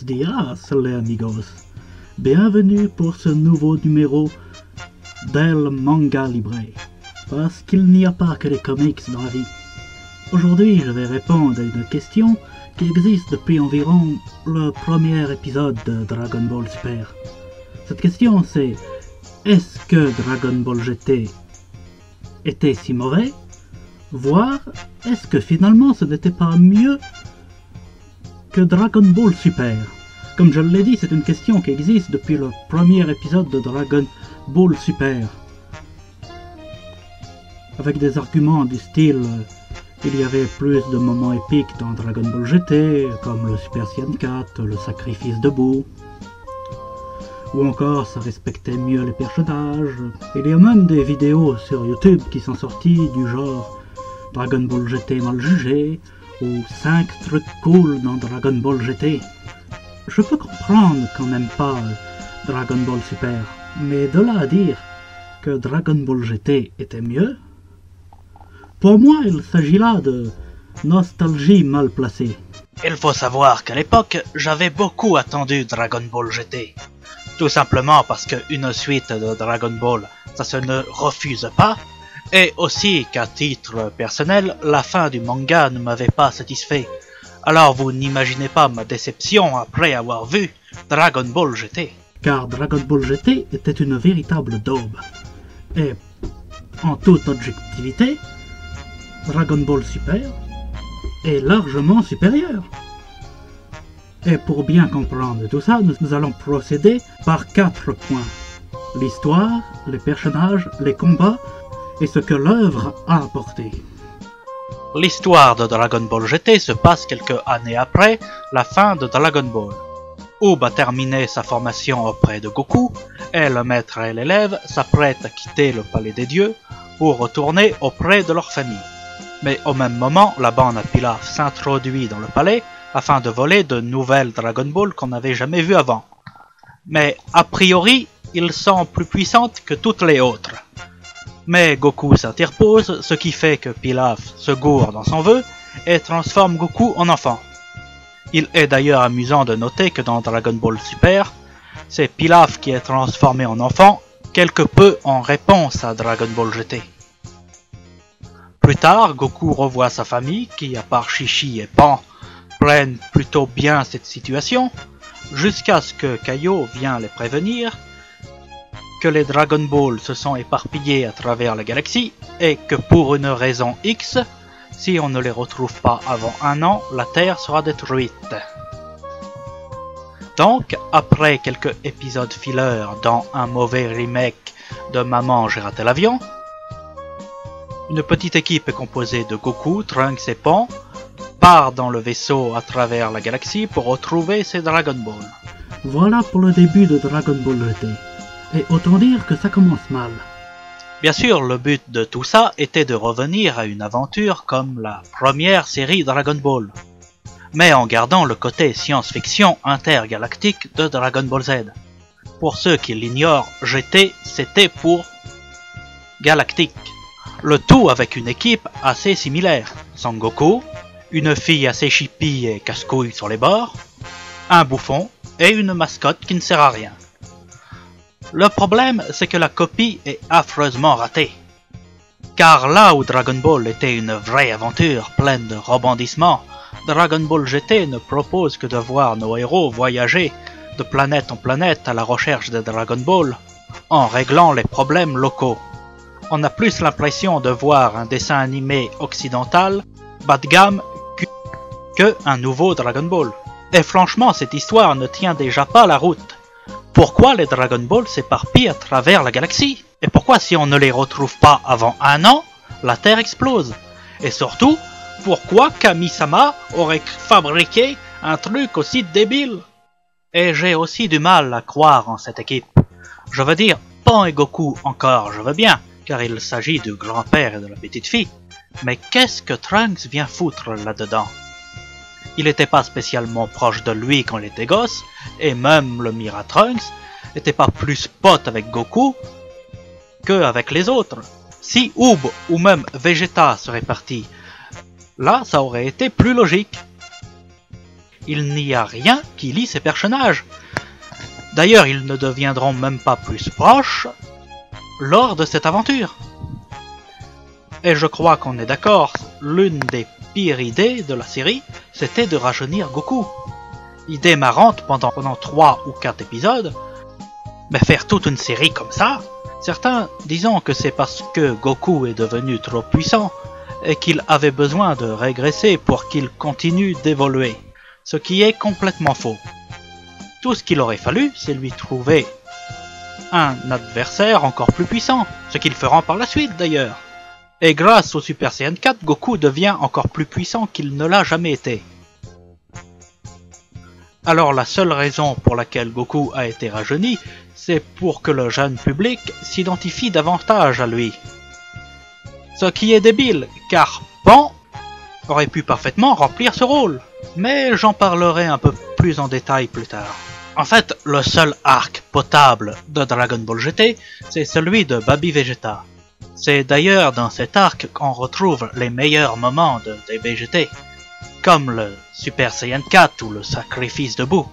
Buenos días, les amigos. Bienvenue pour ce nouveau numéro d'El Manga Libre. Parce qu'il n'y a pas que les comics dans la vie. Aujourd'hui, je vais répondre à une question qui existe depuis environ le premier épisode de Dragon Ball Super. Cette question c'est: est-ce que Dragon Ball GT était si mauvais? Voire, est-ce que finalement ce n'était pas mieux que Dragon Ball Super? Comme je l'ai dit, c'est une question qui existe depuis le premier épisode de Dragon Ball Super. Avec des arguments du style il y avait plus de moments épiques dans Dragon Ball GT, comme le Super Saiyan 4, le sacrifice de Boo, ou encore ça respectait mieux les personnages. Il y a même des vidéos sur YouTube qui sont sorties du genre Dragon Ball GT mal jugé, ou 5 trucs cool dans Dragon Ball GT. Je peux comprendre qu'on n'aime pas Dragon Ball Super, mais de là à dire que Dragon Ball GT était mieux, pour moi il s'agit là de nostalgie mal placée. Il faut savoir qu'à l'époque, j'avais beaucoup attendu Dragon Ball GT. Tout simplement parce qu'une suite de Dragon Ball, ça se ne refuse pas, et aussi qu'à titre personnel, la fin du manga ne m'avait pas satisfait. Alors vous n'imaginez pas ma déception après avoir vu Dragon Ball GT. Car Dragon Ball GT était une véritable daube. Et, en toute objectivité, Dragon Ball Super est largement supérieur. Et pour bien comprendre tout ça, nous allons procéder par 4 points. L'histoire, les personnages, les combats, et ce que l'œuvre a apporté. L'histoire de Dragon Ball GT se passe quelques années après la fin de Dragon Ball. Oob a terminé sa formation auprès de Goku, et le maître et l'élève s'apprêtent à quitter le palais des dieux pour retourner auprès de leur famille. Mais au même moment, la bande à Pilaf s'introduit dans le palais afin de voler de nouvelles Dragon Ball qu'on n'avait jamais vues avant. Mais a priori, ils sont plus puissantes que toutes les autres. Mais Goku s'interpose, ce qui fait que Pilaf se gourre dans son vœu et transforme Goku en enfant. Il est d'ailleurs amusant de noter que dans Dragon Ball Super, c'est Pilaf qui est transformé en enfant, quelque peu en réponse à Dragon Ball GT. Plus tard, Goku revoit sa famille qui, à part Chi-Chi et Pan, prennent plutôt bien cette situation, jusqu'à ce que Kaio vienne les prévenir que les Dragon Ball se sont éparpillés à travers la galaxie et que pour une raison X, si on ne les retrouve pas avant 1 an, la Terre sera détruite. Donc, après quelques épisodes filler dans un mauvais remake de Maman j'ai raté l'avion, une petite équipe est composée de Goku, Trunks et Pan part dans le vaisseau à travers la galaxie pour retrouver ses Dragon Ball. Voilà pour le début de Dragon Ball GT. Et autant dire que ça commence mal. Bien sûr, le but de tout ça était de revenir à une aventure comme la première série Dragon Ball, mais en gardant le côté science-fiction intergalactique de Dragon Ball Z. Pour ceux qui l'ignorent, GT c'était pour Galactique. Le tout avec une équipe assez similaire. Son Goku, une fille assez chippie et casse-couille sur les bords, un bouffon et une mascotte qui ne sert à rien. Le problème, c'est que la copie est affreusement ratée. Car là où Dragon Ball était une vraie aventure pleine de rebondissements, Dragon Ball GT ne propose que de voir nos héros voyager de planète en planète à la recherche de Dragon Ball, en réglant les problèmes locaux. On a plus l'impression de voir un dessin animé occidental bas de gamme que un nouveau Dragon Ball. Et franchement, cette histoire ne tient déjà pas la route. Pourquoi les Dragon Ball s'éparpillent à travers la galaxie? Et pourquoi si on ne les retrouve pas avant 1 an, la Terre explose? Et surtout, pourquoi Kami-sama aurait fabriqué un truc aussi débile? Et j'ai aussi du mal à croire en cette équipe. Je veux dire, Pan et Goku encore, je veux bien, car il s'agit du grand-père et de la petite fille. Mais qu'est-ce que Trunks vient foutre là-dedans? Il n'était pas spécialement proche de lui quand il était gosse, et même le Mira Trunks n'était pas plus pote avec Goku que avec les autres. Si Oob ou même Vegeta seraient partis, là ça aurait été plus logique. il n'y a rien qui lie ces personnages. D'ailleurs, ils ne deviendront même pas plus proches lors de cette aventure. Et je crois qu'on est d'accord, l'une des pires idées de la série, c'était de rajeunir Goku. Idée marrante pendant 3 ou 4 épisodes, mais faire toute une série comme ça, certains disant que c'est parce que Goku est devenu trop puissant et qu'il avait besoin de régresser pour qu'il continue d'évoluer, ce qui est complètement faux. Tout ce qu'il aurait fallu, c'est lui trouver un adversaire encore plus puissant, ce qu'ils feront par la suite d'ailleurs. Et grâce au Super Saiyan 4, Goku devient encore plus puissant qu'il ne l'a jamais été. Alors la seule raison pour laquelle Goku a été rajeuni, c'est pour que le jeune public s'identifie davantage à lui. Ce qui est débile, car Pan aurait pu parfaitement remplir ce rôle. Mais j'en parlerai un peu plus en détail plus tard. En fait, le seul arc potable de Dragon Ball GT, c'est celui de Baby Vegeta. C'est d'ailleurs dans cet arc qu'on retrouve les meilleurs moments des BGT, comme le Super Saiyan 4 ou le sacrifice de Boo.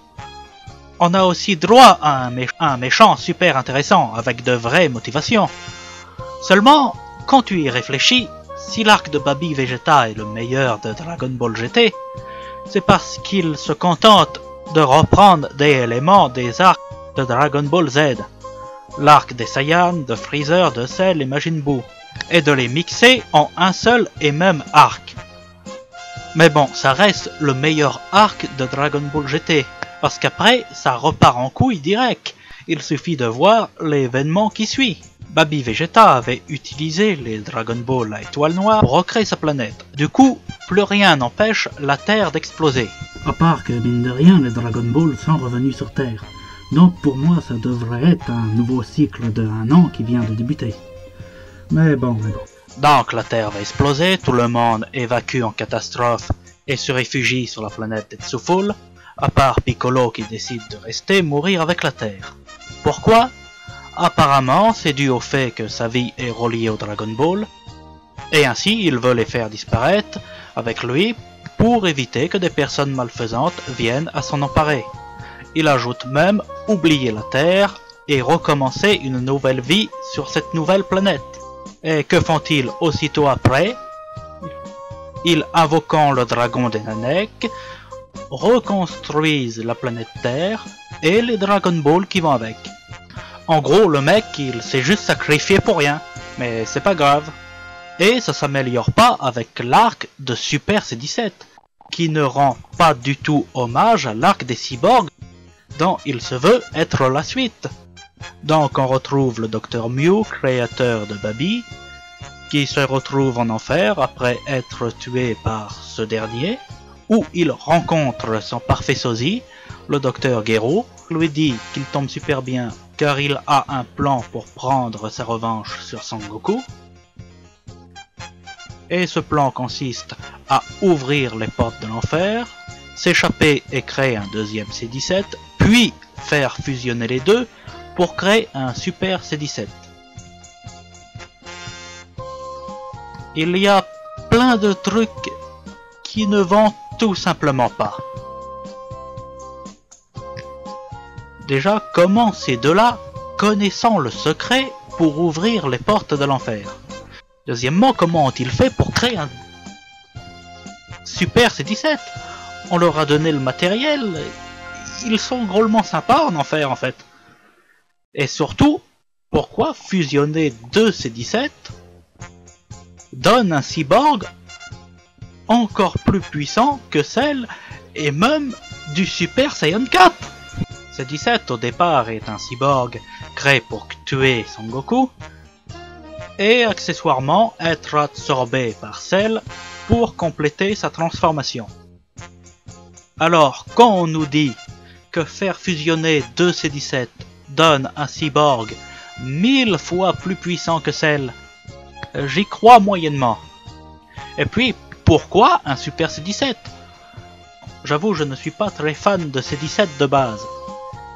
On a aussi droit à un méchant super intéressant avec de vraies motivations. Seulement, quand tu y réfléchis, si l'arc de Baby Vegeta est le meilleur de Dragon Ball GT, c'est parce qu'il se contente de reprendre des éléments des arcs de Dragon Ball Z, l'arc des Saiyans, de Freezer, de Cell et Majin Buu, et de les mixer en un seul et même arc. Mais bon, ça reste le meilleur arc de Dragon Ball GT, parce qu'après, ça repart en couille direct. Il suffit de voir l'événement qui suit. Baby Vegeta avait utilisé les Dragon Ball à étoile noire pour recréer sa planète. Du coup, plus rien n'empêche la Terre d'exploser. À part que, mine de rien, les Dragon Ball sont revenus sur Terre. Donc pour moi, ça devrait être un nouveau cycle de 1 an qui vient de débuter. Mais bon. Donc la Terre va exploser, tout le monde évacue en catastrophe et se réfugie sur la planète Tetsuful, à part Piccolo qui décide de rester mourir avec la Terre. Pourquoi ? Apparemment, c'est dû au fait que sa vie est reliée au Dragon Ball, et ainsi il veut les faire disparaître avec lui pour éviter que des personnes malfaisantes viennent à s'en emparer. Il ajoute même oublier la Terre et recommencer une nouvelle vie sur cette nouvelle planète. Et que font-ils aussitôt après ? Ils, invoquant le dragon des Namek, reconstruisent la planète Terre et les Dragon Ball qui vont avec. En gros, le mec, il s'est juste sacrifié pour rien, mais c'est pas grave. Et ça s'améliore pas avec l'arc de Super C17, qui ne rend pas du tout hommage à l'arc des cyborgs, dont il se veut être la suite. Donc on retrouve le Dr Mew, créateur de Baby, qui se retrouve en enfer après être tué par ce dernier, où il rencontre son parfait sosie, le Dr Gero, lui dit qu'il tombe super bien car il a un plan pour prendre sa revanche sur Son Goku. Et ce plan consiste à ouvrir les portes de l'enfer, s'échapper et créer un deuxième C17, puis faire fusionner les deux pour créer un Super C17. Il y a plein de trucs qui ne vont tout simplement pas. Déjà, comment ces deux-là connaissant le secret pour ouvrir les portes de l'enfer? Deuxièmement, comment ont-ils fait pour créer un Super C17? On leur a donné le matériel, ils sont drôlement sympas en enfer en fait. Et surtout, pourquoi fusionner deux C17 donne un cyborg encore plus puissant que celle et même du Super Saiyan 4? C17 au départ est un cyborg créé pour tuer Son Goku et accessoirement être absorbé par Cell pour compléter sa transformation. Alors quand on nous dit que faire fusionner deux C17 donne un cyborg 1000 fois plus puissant que Cell, j'y crois moyennement. Et puis pourquoi un Super C17? J'avoue, je ne suis pas très fan de C17 de base,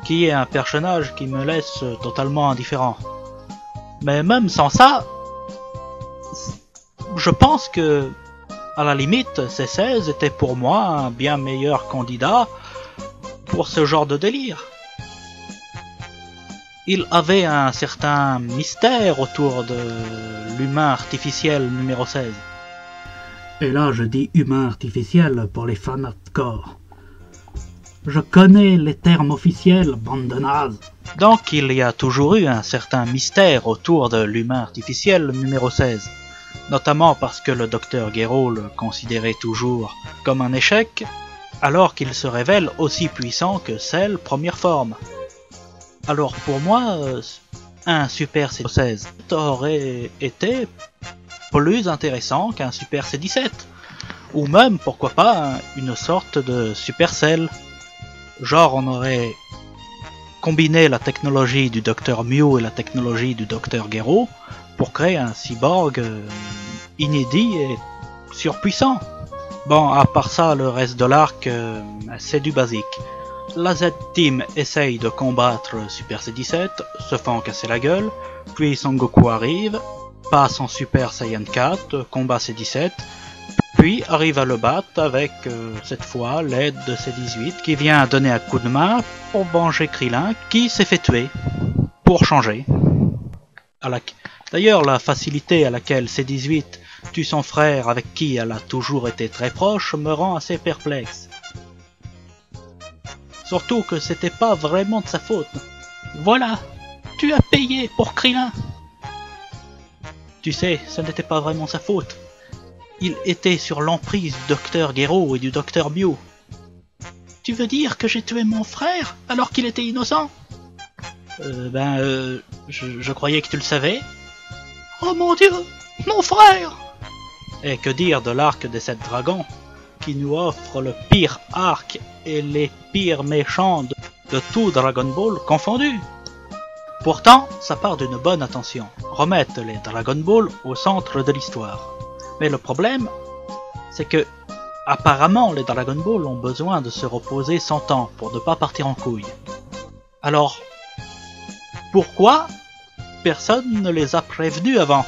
qui est un personnage qui me laisse totalement indifférent. Mais même sans ça, je pense que À la limite, C16 était pour moi un bien meilleur candidat pour ce genre de délire. Il avait un certain mystère autour de l'humain artificiel numéro 16. Et là, je dis humain artificiel pour les fans hardcore. Je connais les termes officiels, bande de nazes. Donc il y a toujours eu un certain mystère autour de l'humain artificiel numéro 16. Notamment parce que le docteur Gero le considérait toujours comme un échec, alors qu'il se révèle aussi puissant que celle première forme. Alors pour moi, un Super C16 aurait été plus intéressant qu'un Super C17, ou même, pourquoi pas, une sorte de Supercell. Genre on aurait combiné la technologie du Dr Mew et la technologie du Dr Gero pour créer un cyborg inédit et surpuissant. Bon, à part ça, le reste de l'arc, c'est du basique. La Z-Team essaye de combattre Super C17, se fend casser la gueule, puis Son Goku arrive, passe en Super Saiyan 4, combat C17, puis arrive à le battre avec, cette fois, l'aide de C18 qui vient donner un coup de main pour venger Krillin qui s'est fait tuer, pour changer. D'ailleurs, la facilité à laquelle C18 tue son frère avec qui elle a toujours été très proche me rend assez perplexe. Surtout que c'était pas vraiment de sa faute. Voilà, tu as payé pour Krillin. Tu sais, ce n'était pas vraiment sa faute. Il était sur l'emprise du Dr Gero et du Dr Mew. Tu veux dire que j'ai tué mon frère alors qu'il était innocent? Je croyais que tu le savais. Oh mon Dieu, mon frère! Et que dire de l'arc des 7 dragons, qui nous offre le pire arc et les pires méchants de tout Dragon Ball confondu. Pourtant, ça part d'une bonne intention, remettre les Dragon Ball au centre de l'histoire. Mais le problème, c'est que, apparemment, les Dragon Ball ont besoin de se reposer 100 ans pour ne pas partir en couille. Alors, pourquoi personne ne les a prévenus avant?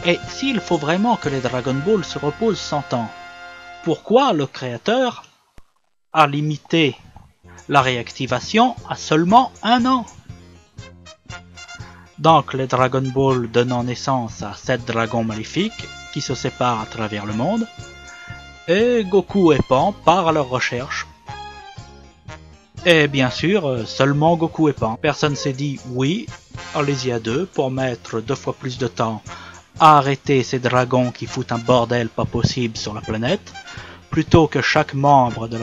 Et s'il faut vraiment que les Dragon Ball se reposent 100 ans, pourquoi le créateur a limité la réactivation à seulement 1 an? Donc les Dragon Ball donnant naissance à 7 dragons maléfiques qui se séparent à travers le monde, et Goku et Pan partent à leur recherche. Et bien sûr, seulement Goku et Pan. Personne s'est dit oui, allez-y à deux pour mettre 2 fois plus de temps à arrêter ces dragons qui foutent un bordel pas possible sur la planète, plutôt que chaque membre de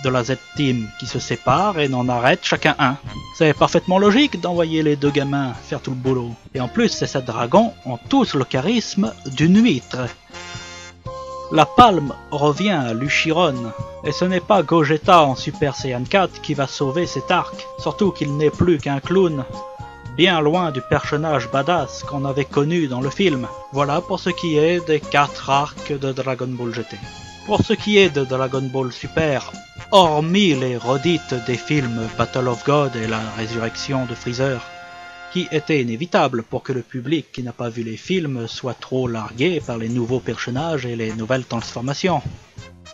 la Z-Team qui se sépare et n'en arrête chacun un. C'est parfaitement logique d'envoyer les 2 gamins faire tout le boulot. Et en plus, ces 7 dragons ont tous le charisme d'une huître. La palme revient à Luchiron, et ce n'est pas Gogeta en Super Saiyan 4 qui va sauver cet arc, surtout qu'il n'est plus qu'un clown, bien loin du personnage badass qu'on avait connu dans le film. Voilà pour ce qui est des 4 arcs de Dragon Ball GT. Pour ce qui est de Dragon Ball Super, hormis les redites des films Battle of God et la résurrection de Freezer, qui étaient inévitables pour que le public qui n'a pas vu les films soit trop largué par les nouveaux personnages et les nouvelles transformations.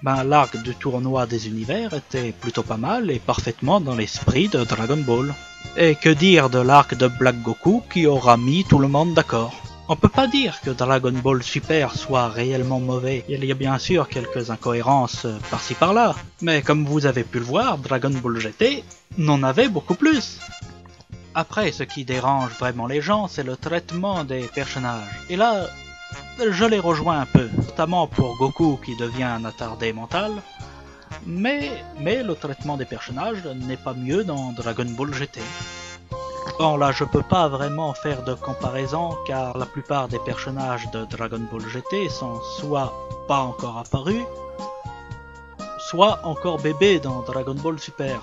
L'arc du tournoi des univers était plutôt pas mal et parfaitement dans l'esprit de Dragon Ball. Et que dire de l'arc de Black Goku qui aura mis tout le monde d'accord? On peut pas dire que Dragon Ball Super soit réellement mauvais, il y a bien sûr quelques incohérences par-ci par-là, mais comme vous avez pu le voir, Dragon Ball GT n'en avait beaucoup plus. Après, ce qui dérange vraiment les gens, c'est le traitement des personnages. Et là, je les rejoins un peu, notamment pour Goku qui devient un attardé mental, mais le traitement des personnages n'est pas mieux dans Dragon Ball GT. Bon là je peux pas vraiment faire de comparaison car la plupart des personnages de Dragon Ball GT sont soit pas encore apparus, soit encore bébés dans Dragon Ball Super.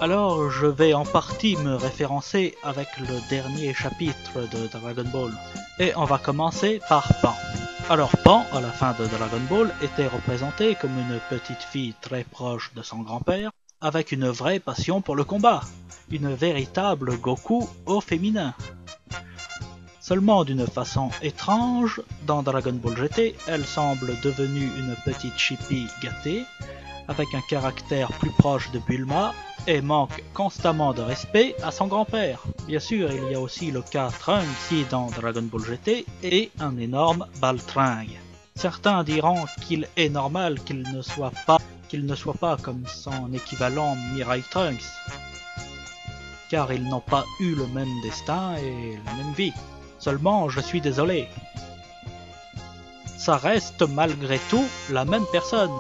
Alors je vais en partie me référencer avec le dernier chapitre de Dragon Ball. Et on va commencer par Pan. Alors Pan, à la fin de Dragon Ball, était représenté comme une petite fille très proche de son grand-père, avec une vraie passion pour le combat. Une véritable Goku au féminin. Seulement d'une façon étrange, dans Dragon Ball GT, elle semble devenue une petite chippie gâtée, avec un caractère plus proche de Bulma, et manque constamment de respect à son grand-père. Bien sûr, il y a aussi le cas Trunks qui, dans Dragon Ball GT, est un énorme baltringue. Certains diront qu'il est normal qu'il ne soit pas comme son équivalent Mirai Trunks, car ils n'ont pas eu le même destin et la même vie. Seulement, je suis désolé. Ça reste malgré tout la même personne.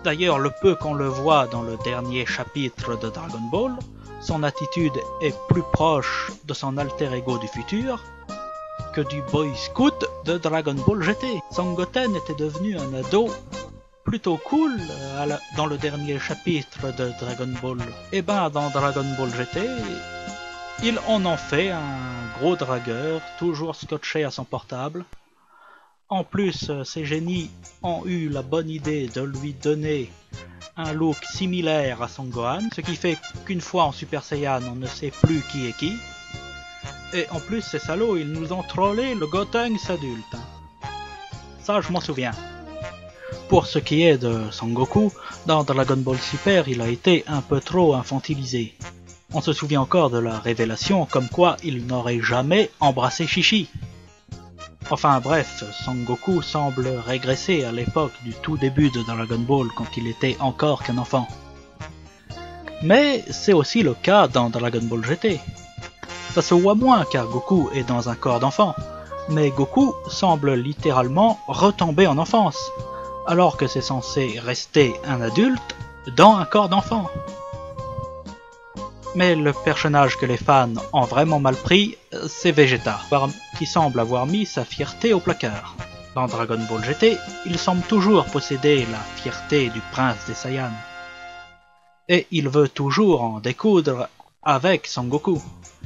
D'ailleurs, le peu qu'on le voit dans le dernier chapitre de Dragon Ball, son attitude est plus proche de son alter ego du futur que du Boy Scout de Dragon Ball GT. Son Goten était devenu un ado plutôt cool dans le dernier chapitre de Dragon Ball. Et ben dans Dragon Ball GT, ils en ont fait un gros dragueur, toujours scotché à son portable. En plus, ces génies ont eu la bonne idée de lui donner un look similaire à son Gohan, ce qui fait qu'une fois en Super Saiyan, on ne sait plus qui est qui. Et en plus, ces salauds, ils nous ont trollé le Gotenks adulte. Ça, je m'en souviens. Pour ce qui est de Son Goku, dans Dragon Ball Super, il a été un peu trop infantilisé. On se souvient encore de la révélation comme quoi il n'aurait jamais embrassé Chi-Chi. Enfin bref, Son Goku semble régresser à l'époque du tout début de Dragon Ball quand il était encore qu'un enfant. Mais c'est aussi le cas dans Dragon Ball GT. Ça se voit moins car Goku est dans un corps d'enfant, mais Goku semble littéralement retomber en enfance, alors que c'est censé rester un adulte dans un corps d'enfant. Mais le personnage que les fans ont vraiment mal pris, c'est Vegeta, qui semble avoir mis sa fierté au placard. Dans Dragon Ball GT, il semble toujours posséder la fierté du prince des Saiyans. Et il veut toujours en découdre avec Son Goku.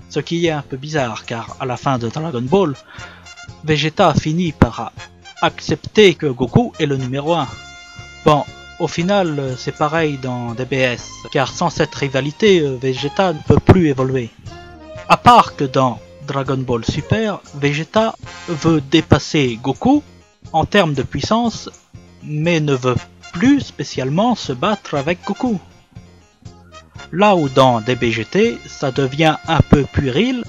Ce qui est un peu bizarre, car à la fin de Dragon Ball, Vegeta finit par accepter que Goku est le numéro 1. Bon, au final, c'est pareil dans DBS, car sans cette rivalité, Vegeta ne peut plus évoluer. À part que dans Dragon Ball Super, Vegeta veut dépasser Goku en termes de puissance, mais ne veut plus spécialement se battre avec Goku. Là où dans DBGT, ça devient un peu puéril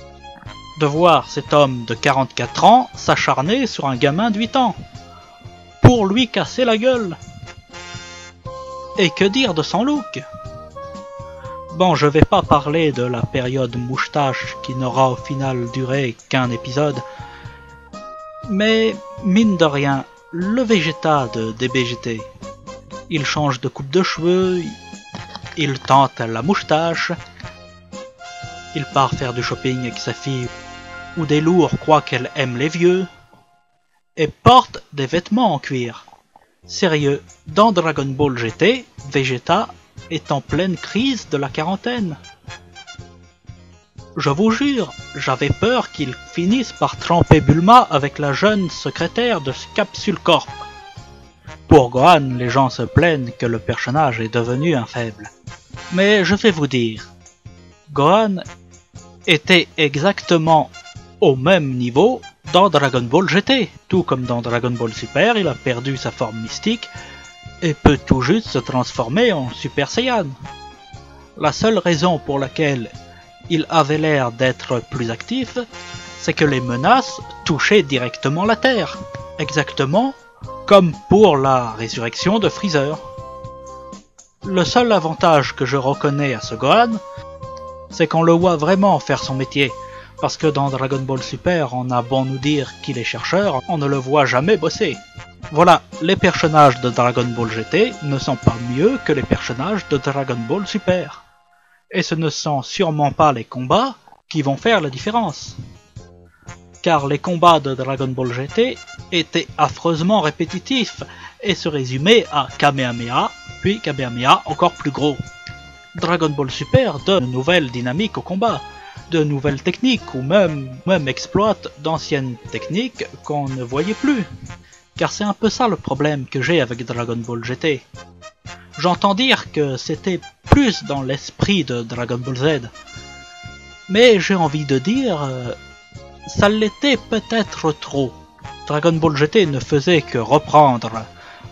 de voir cet homme de 44 ans s'acharner sur un gamin de 8 ans pour lui casser la gueule. Et que dire de son look? Bon, je vais pas parler de la période moustache qui n'aura au final duré qu'un épisode, mais mine de rien, le Vegeta de DBGT, il change de coupe de cheveux, il tente la moustache, il part faire du shopping avec sa fille, où des lourds croient qu'elle aime les vieux, et porte des vêtements en cuir. Sérieux, dans Dragon Ball GT, Vegeta est en pleine crise de la quarantaine. Je vous jure, j'avais peur qu'il finisse par tremper Bulma avec la jeune secrétaire de Capsule Corp. Pour Gohan, les gens se plaignent que le personnage est devenu un faible. Mais je vais vous dire, Gohan était exactement au même niveau dans Dragon Ball GT. Tout comme dans Dragon Ball Super, il a perdu sa forme mystique et peut tout juste se transformer en Super Saiyan. La seule raison pour laquelle il avait l'air d'être plus actif, c'est que les menaces touchaient directement la Terre. Exactement comme pour la résurrection de Freezer. Le seul avantage que je reconnais à ce Gohan, c'est qu'on le voit vraiment faire son métier. Parce que dans Dragon Ball Super, on a beau nous dire qu'il est chercheur, on ne le voit jamais bosser. Voilà, les personnages de Dragon Ball GT ne sont pas mieux que les personnages de Dragon Ball Super. Et ce ne sont sûrement pas les combats qui vont faire la différence. Car les combats de Dragon Ball GT étaient affreusement répétitifs et se résumaient à Kamehameha, puis Kamehameha encore plus gros. Dragon Ball Super donne une nouvelle dynamique au combat, de nouvelles techniques ou même exploite d'anciennes techniques qu'on ne voyait plus. Car c'est un peu ça le problème que j'ai avec Dragon Ball GT. J'entends dire que c'était plus dans l'esprit de Dragon Ball Z. Mais j'ai envie de dire, ça l'était peut-être trop. Dragon Ball GT ne faisait que reprendre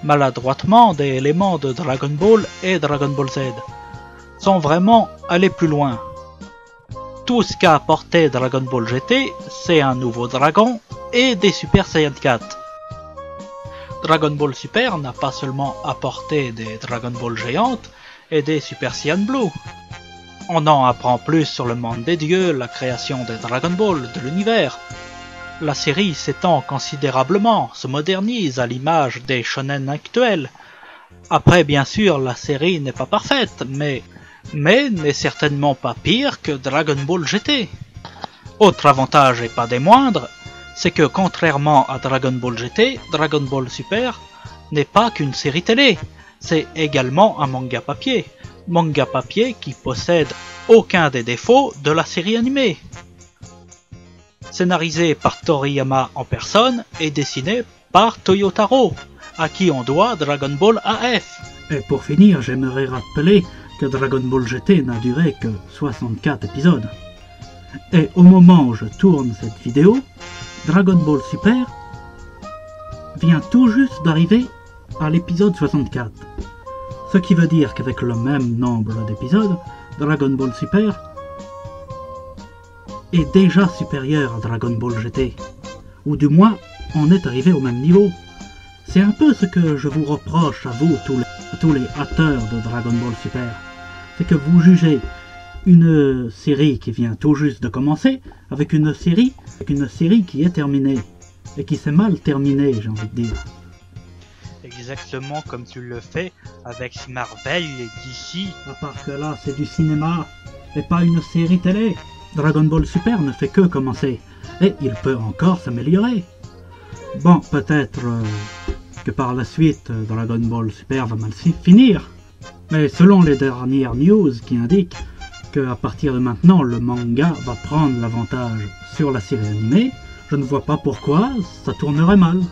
maladroitement des éléments de Dragon Ball et Dragon Ball Z, sans vraiment aller plus loin. Tout ce qu'a apporté Dragon Ball GT, c'est un nouveau dragon et des Super Saiyan 4. Dragon Ball Super n'a pas seulement apporté des Dragon Ball géantes et des Super Saiyan Blue. On en apprend plus sur le monde des dieux, la création des Dragon Ball, de l'univers. La série s'étend considérablement, se modernise à l'image des shonen actuels. Après, bien sûr, la série n'est pas parfaite, mais n'est certainement pas pire que Dragon Ball GT. Autre avantage et pas des moindres, c'est que contrairement à Dragon Ball GT, Dragon Ball Super n'est pas qu'une série télé, c'est également un manga papier. Manga papier qui possède aucun des défauts de la série animée. Scénarisé par Toriyama en personne et dessiné par Toyotaro, à qui on doit Dragon Ball AF. Et pour finir, j'aimerais rappeler que Dragon Ball GT n'a duré que 64 épisodes. Et au moment où je tourne cette vidéo, Dragon Ball Super vient tout juste d'arriver à l'épisode 64. Ce qui veut dire qu'avec le même nombre d'épisodes, Dragon Ball Super est déjà supérieur à Dragon Ball GT. Ou du moins, on est arrivé au même niveau. C'est un peu ce que je vous reproche à vous, tous les haters de Dragon Ball Super. C'est que vous jugez une série qui vient tout juste de commencer avec une série qui est terminée. Et qui s'est mal terminée, j'ai envie de dire. Exactement comme tu le fais avec Marvel et DC. À part que là, c'est du cinéma et pas une série télé. Dragon Ball Super ne fait que commencer et il peut encore s'améliorer. Bon, peut-être que par la suite, Dragon Ball Super va mal finir. Mais selon les dernières news qui indiquent qu'à partir de maintenant, le manga va prendre l'avantage sur la série animée, je ne vois pas pourquoi ça tournerait mal.